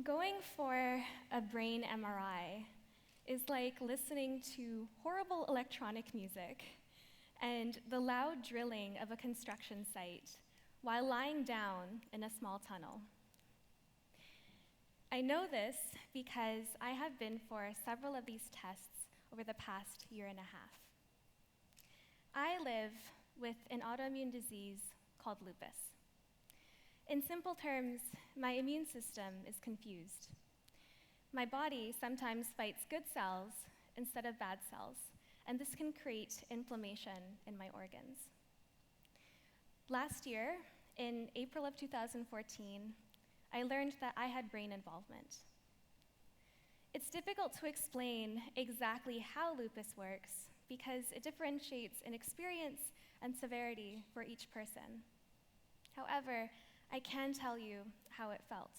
Going for a brain MRI is like listening to horrible electronic music and the loud drilling of a construction site while lying down in a small tunnel. I know this because I have been for several of these tests over the past year and a half. I live with an autoimmune disease called lupus. In simple terms, my immune system is confused. My body sometimes fights good cells instead of bad cells, and this can create inflammation in my organs. Last year, in April of 2014, I learned that I had brain involvement. It's difficult to explain exactly how lupus works because it differentiates in experience and severity for each person. However, I can tell you how it felt.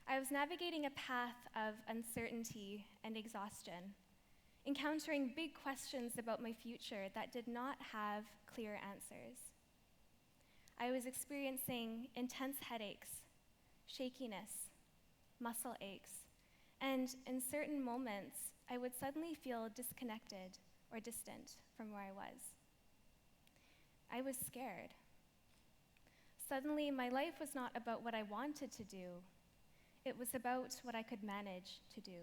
I was navigating a path of uncertainty and exhaustion, encountering big questions about my future that did not have clear answers. I was experiencing intense headaches, shakiness, muscle aches, and in certain moments, I would suddenly feel disconnected or distant from where I was. I was scared. Suddenly, my life was not about what I wanted to do. It was about what I could manage to do.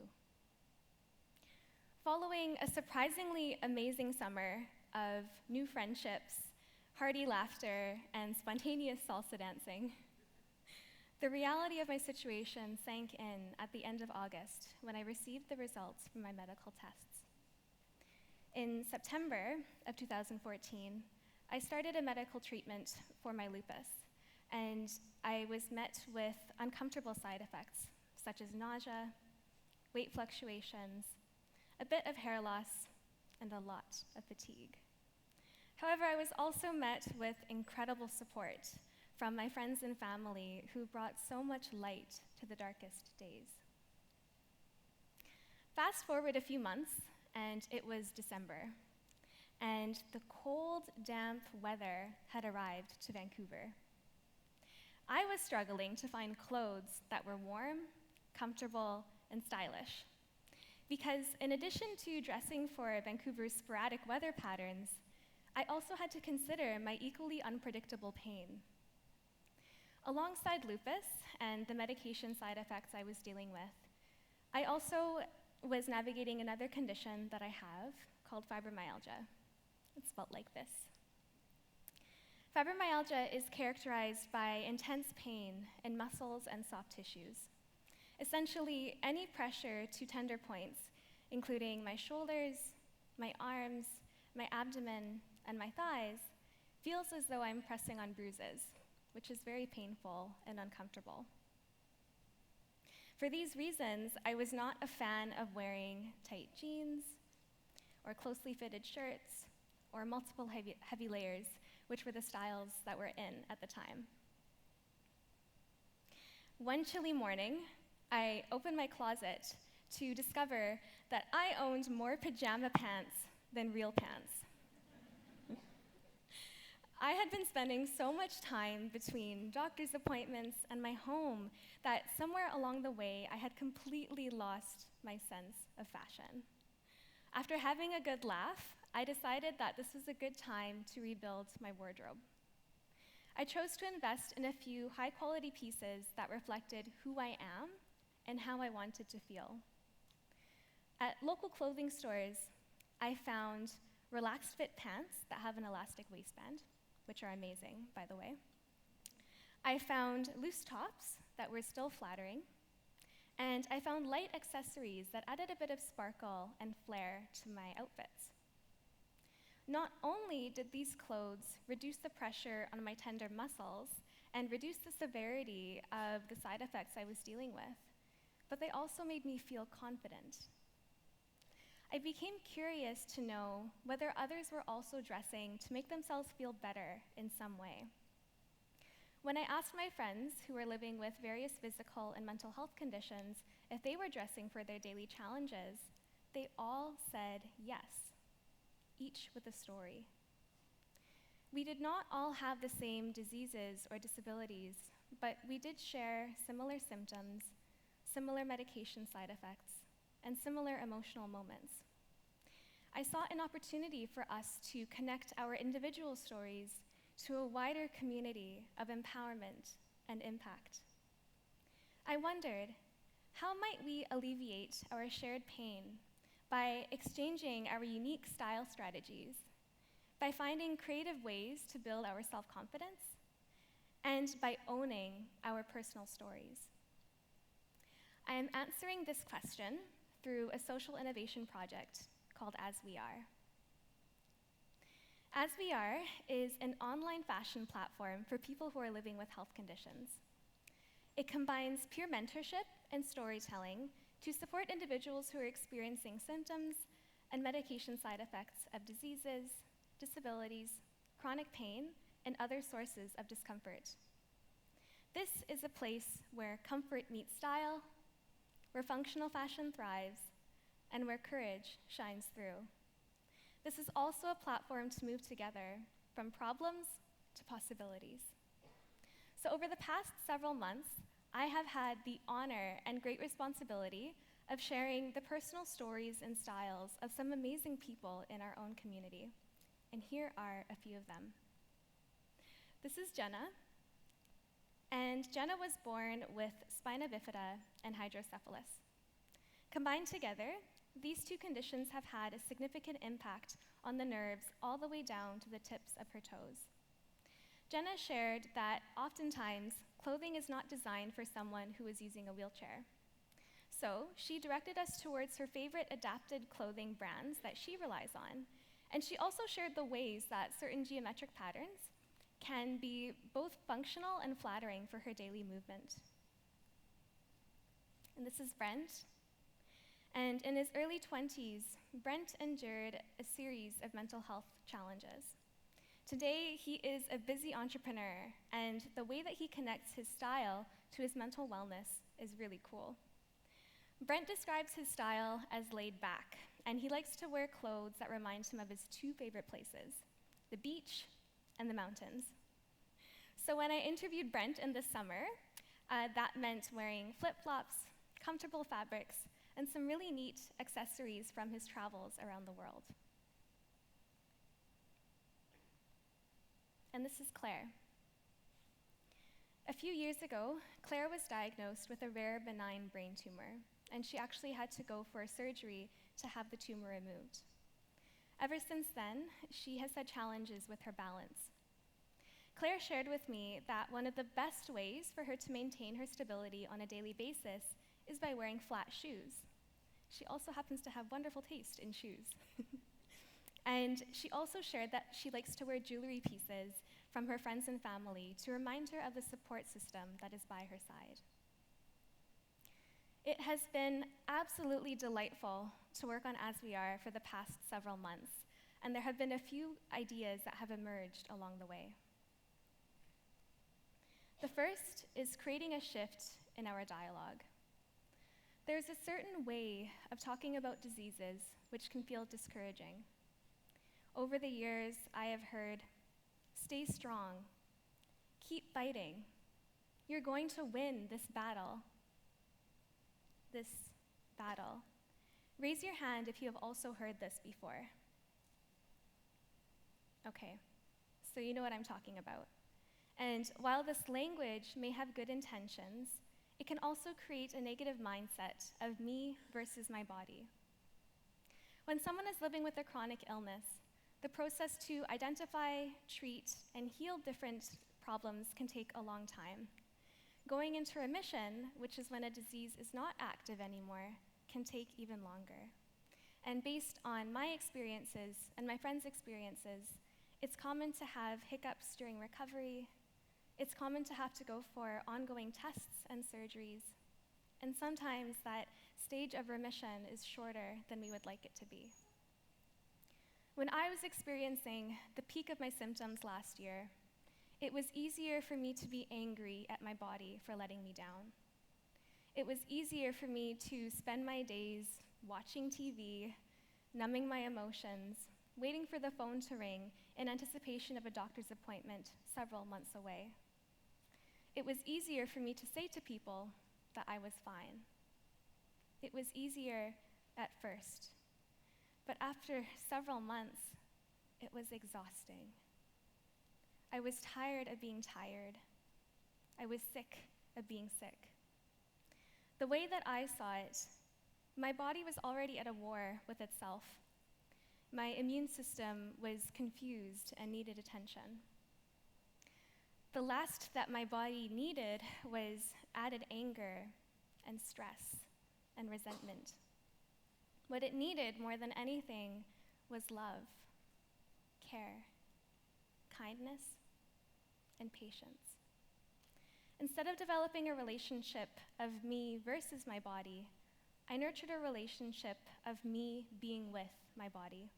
Following a surprisingly amazing summer of new friendships, hearty laughter, and spontaneous salsa dancing, the reality of my situation sank in at the end of August when I received the results from my medical tests. In September of 2014, I started a medical treatment for my lupus, and I was met with uncomfortable side effects, such as nausea, weight fluctuations, a bit of hair loss, and a lot of fatigue. However, I was also met with incredible support from my friends and family who brought so much light to the darkest days. Fast forward a few months, and it was December, and the cold, damp weather had arrived to Vancouver. I was struggling to find clothes that were warm, comfortable, and stylish. Because in addition to dressing for Vancouver's sporadic weather patterns, I also had to consider my equally unpredictable pain. Alongside lupus and the medication side effects I was dealing with, I also was navigating another condition that I have called fibromyalgia. It's spelled like this. Fibromyalgia is characterized by intense pain in muscles and soft tissues. Essentially, any pressure to tender points, including my shoulders, my arms, my abdomen, and my thighs, feels as though I'm pressing on bruises, which is very painful and uncomfortable. For these reasons, I was not a fan of wearing tight jeans, or closely fitted shirts, or multiple heavy layers, which were the styles that were in at the time. One chilly morning, I opened my closet to discover that I owned more pajama pants than real pants. I had been spending so much time between doctor's appointments and my home that somewhere along the way, I had completely lost my sense of fashion. After having a good laugh, I decided that this was a good time to rebuild my wardrobe. I chose to invest in a few high-quality pieces that reflected who I am and how I wanted to feel. At local clothing stores, I found relaxed fit pants that have an elastic waistband, which are amazing, by the way. I found loose tops that were still flattering, and I found light accessories that added a bit of sparkle and flair to my outfits. Not only did these clothes reduce the pressure on my tender muscles and reduce the severity of the side effects I was dealing with, but they also made me feel confident. I became curious to know whether others were also dressing to make themselves feel better in some way. When I asked my friends who were living with various physical and mental health conditions if they were dressing for their daily challenges, they all said yes, each with a story. We did not all have the same diseases or disabilities, but we did share similar symptoms, similar medication side effects, and similar emotional moments. I saw an opportunity for us to connect our individual stories to a wider community of empowerment and impact. I wondered, how might we alleviate our shared pain by exchanging our unique style strategies, by finding creative ways to build our self-confidence, and by owning our personal stories? I am answering this question through a social innovation project called As We Are. As We Are is an online fashion platform for people who are living with health conditions. It combines peer mentorship and storytelling to support individuals who are experiencing symptoms and medication side effects of diseases, disabilities, chronic pain, and other sources of discomfort. This is a place where comfort meets style, where functional fashion thrives, and where courage shines through. This is also a platform to move together from problems to possibilities. So over the past several months, I have had the honor and great responsibility of sharing the personal stories and styles of some amazing people in our own community. And here are a few of them. This is Jenna. And Jenna was born with spina bifida and hydrocephalus. Combined together, these two conditions have had a significant impact on the nerves all the way down to the tips of her toes. Jenna shared that oftentimes clothing is not designed for someone who is using a wheelchair. So she directed us towards her favorite adapted clothing brands that she relies on. And she also shared the ways that certain geometric patterns can be both functional and flattering for her daily movement. And this is Brent. And in his early 20s, Brent endured a series of mental health challenges. Today, he is a busy entrepreneur, and the way that he connects his style to his mental wellness is really cool. Brent describes his style as laid back, and he likes to wear clothes that remind him of his two favorite places, the beach and the mountains. So when I interviewed Brent in the summer, that meant wearing flip-flops, comfortable fabrics, and some really neat accessories from his travels around the world. And this is Claire. A few years ago, Claire was diagnosed with a rare benign brain tumor, and she actually had to go for a surgery to have the tumor removed. Ever since then, she has had challenges with her balance. Claire shared with me that one of the best ways for her to maintain her stability on a daily basis is by wearing flat shoes. She also happens to have wonderful taste in shoes. And she also shared that she likes to wear jewelry pieces from her friends and family to remind her of the support system that is by her side. It has been absolutely delightful to work on As We Are for the past several months, and there have been a few ideas that have emerged along the way. The first is creating a shift in our dialogue. There's a certain way of talking about diseases which can feel discouraging. Over the years, I have heard, "Stay strong, keep fighting, you're going to win this battle." This battle. Raise your hand if you have also heard this before. Okay, so you know what I'm talking about. And while this language may have good intentions, it can also create a negative mindset of me versus my body. When someone is living with a chronic illness, the process to identify, treat, and heal different problems can take a long time. Going into remission, which is when a disease is not active anymore, can take even longer. And based on my experiences and my friends' experiences, it's common to have hiccups during recovery. It's common to have to go for ongoing tests and surgeries. And sometimes that stage of remission is shorter than we would like it to be. When I was experiencing the peak of my symptoms last year, it was easier for me to be angry at my body for letting me down. It was easier for me to spend my days watching TV, numbing my emotions, waiting for the phone to ring in anticipation of a doctor's appointment several months away. it was easier for me to say to people that I was fine. It was easier at first, but after several months, it was exhausting. I was tired of being tired. I was sick of being sick. The way that I saw it, my body was already at a war with itself. My immune system was confused and needed attention. The last that my body needed was added anger and stress and resentment. What it needed more than anything was love, care, kindness, and patience. Instead of developing a relationship of me versus my body, I nurtured a relationship of me being with my body.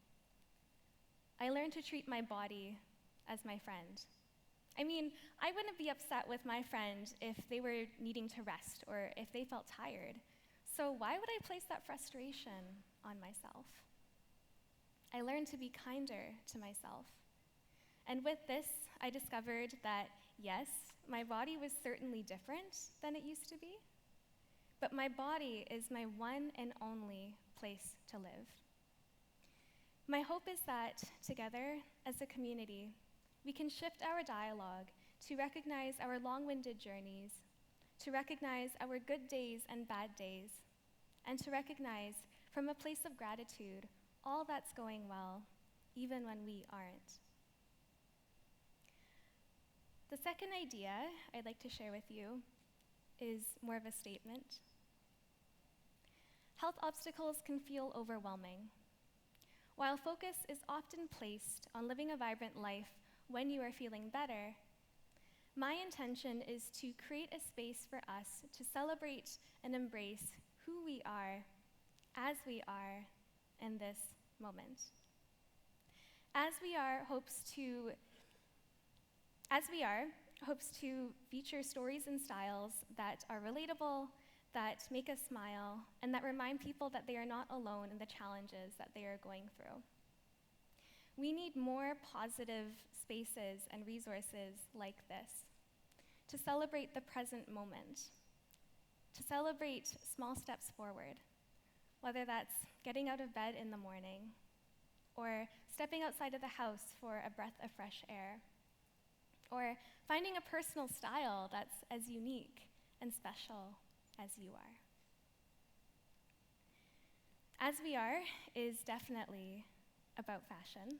I learned to treat my body as my friend. I mean, I wouldn't be upset with my friend if they were needing to rest or if they felt tired. So why would I place that frustration on myself? I learned to be kinder to myself. And with this, I discovered that, yes, my body was certainly different than it used to be, but my body is my one and only place to live. My hope is that together, as a community, we can shift our dialogue to recognize our long-winded journeys, to recognize our good days and bad days, and to recognize from a place of gratitude all that's going well, even when we aren't. The second idea I'd like to share with you is more of a statement. Health obstacles can feel overwhelming. While focus is often placed on living a vibrant life when you are feeling better, my intention is to create a space for us to celebrate and embrace who we are as we are in this moment. As we are hopes to feature stories and styles that are relatable, that make us smile, and that remind people that they are not alone in the challenges that they are going through. We need more positive spaces and resources like this to celebrate the present moment, to celebrate small steps forward, whether that's getting out of bed in the morning or stepping outside of the house for a breath of fresh air, or finding a personal style that's as unique and special as you are. As we are is definitely about fashion,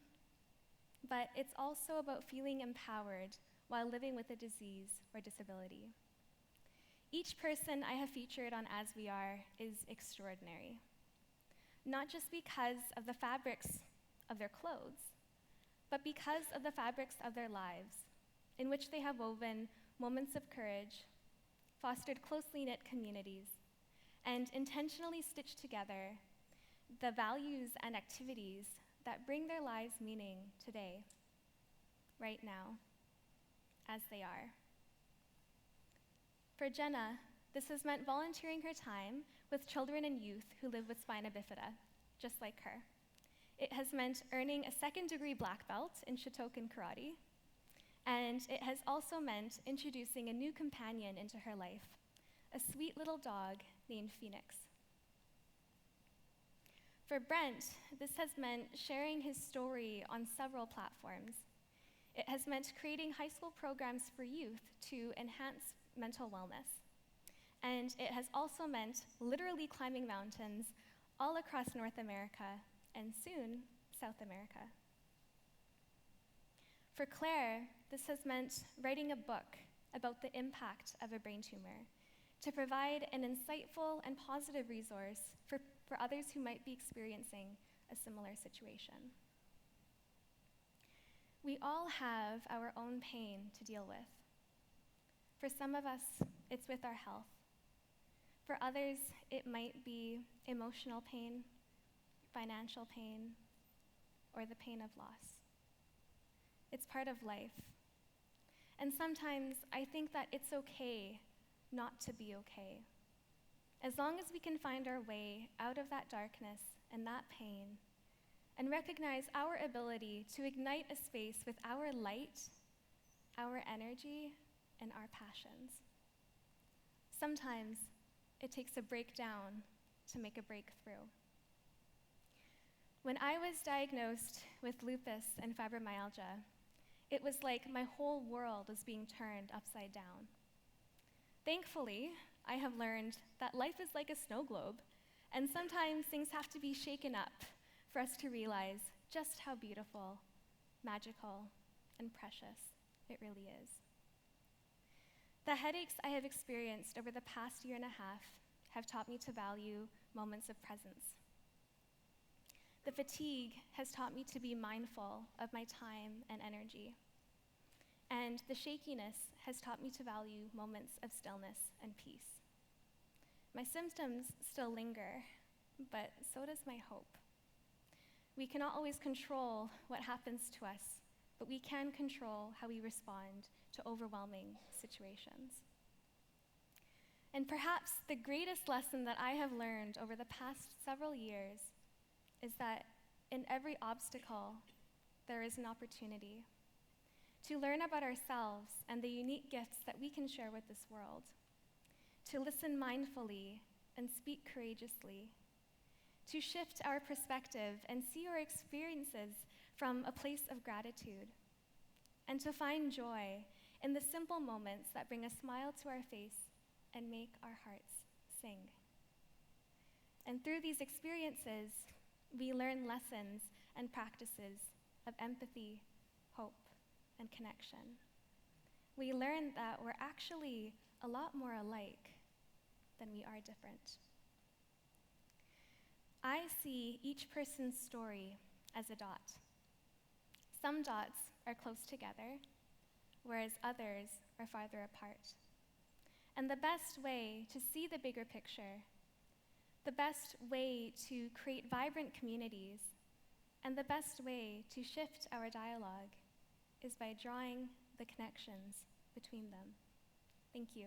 but it's also about feeling empowered while living with a disease or disability. Each person I have featured on As We Are is extraordinary, not just because of the fabrics of their clothes, but because of the fabrics of their lives, in which they have woven moments of courage, fostered closely knit communities, and intentionally stitched together the values and activities that bring their lives meaning today, right now, as they are. For Jenna, this has meant volunteering her time with children and youth who live with spina bifida, just like her. It has meant earning a second-degree black belt in Shotokan karate, and it has also meant introducing a new companion into her life, a sweet little dog named Phoenix. For Brent, this has meant sharing his story on several platforms. It has meant creating high school programs for youth to enhance mental wellness. And it has also meant literally climbing mountains all across North America and soon South America. For Claire, this has meant writing a book about the impact of a brain tumor to provide an insightful and positive resource for others who might be experiencing a similar situation. We all have our own pain to deal with. For some of us, it's with our health. For others, it might be emotional pain, financial pain, or the pain of loss. It's part of life. And sometimes I think that it's okay not to be okay. As long as we can find our way out of that darkness and that pain, and recognize our ability to ignite a space with our light, our energy, and our passions. Sometimes it takes a breakdown to make a breakthrough. When I was diagnosed with lupus and fibromyalgia, it was like my whole world was being turned upside down. Thankfully, I have learned that life is like a snow globe, and sometimes things have to be shaken up for us to realize just how beautiful, magical, and precious it really is. The headaches I have experienced over the past year and a half have taught me to value moments of presence. The fatigue has taught me to be mindful of my time and energy. And the shakiness has taught me to value moments of stillness and peace. My symptoms still linger, but so does my hope. We cannot always control what happens to us, but we can control how we respond to overwhelming situations. And perhaps the greatest lesson that I have learned over the past several years is that in every obstacle, there is an opportunity to learn about ourselves and the unique gifts that we can share with this world, to listen mindfully and speak courageously, to shift our perspective and see our experiences from a place of gratitude, and to find joy in the simple moments that bring a smile to our face and make our hearts sing. And through these experiences, we learn lessons and practices of empathy, hope, and connection. We learn that we're actually a lot more alike than we are different. I see each person's story as a dot. Some dots are close together, whereas others are farther apart. And the best way to see the bigger picture, the best way to create vibrant communities, and the best way to shift our dialogue is by drawing the connections between them. Thank you.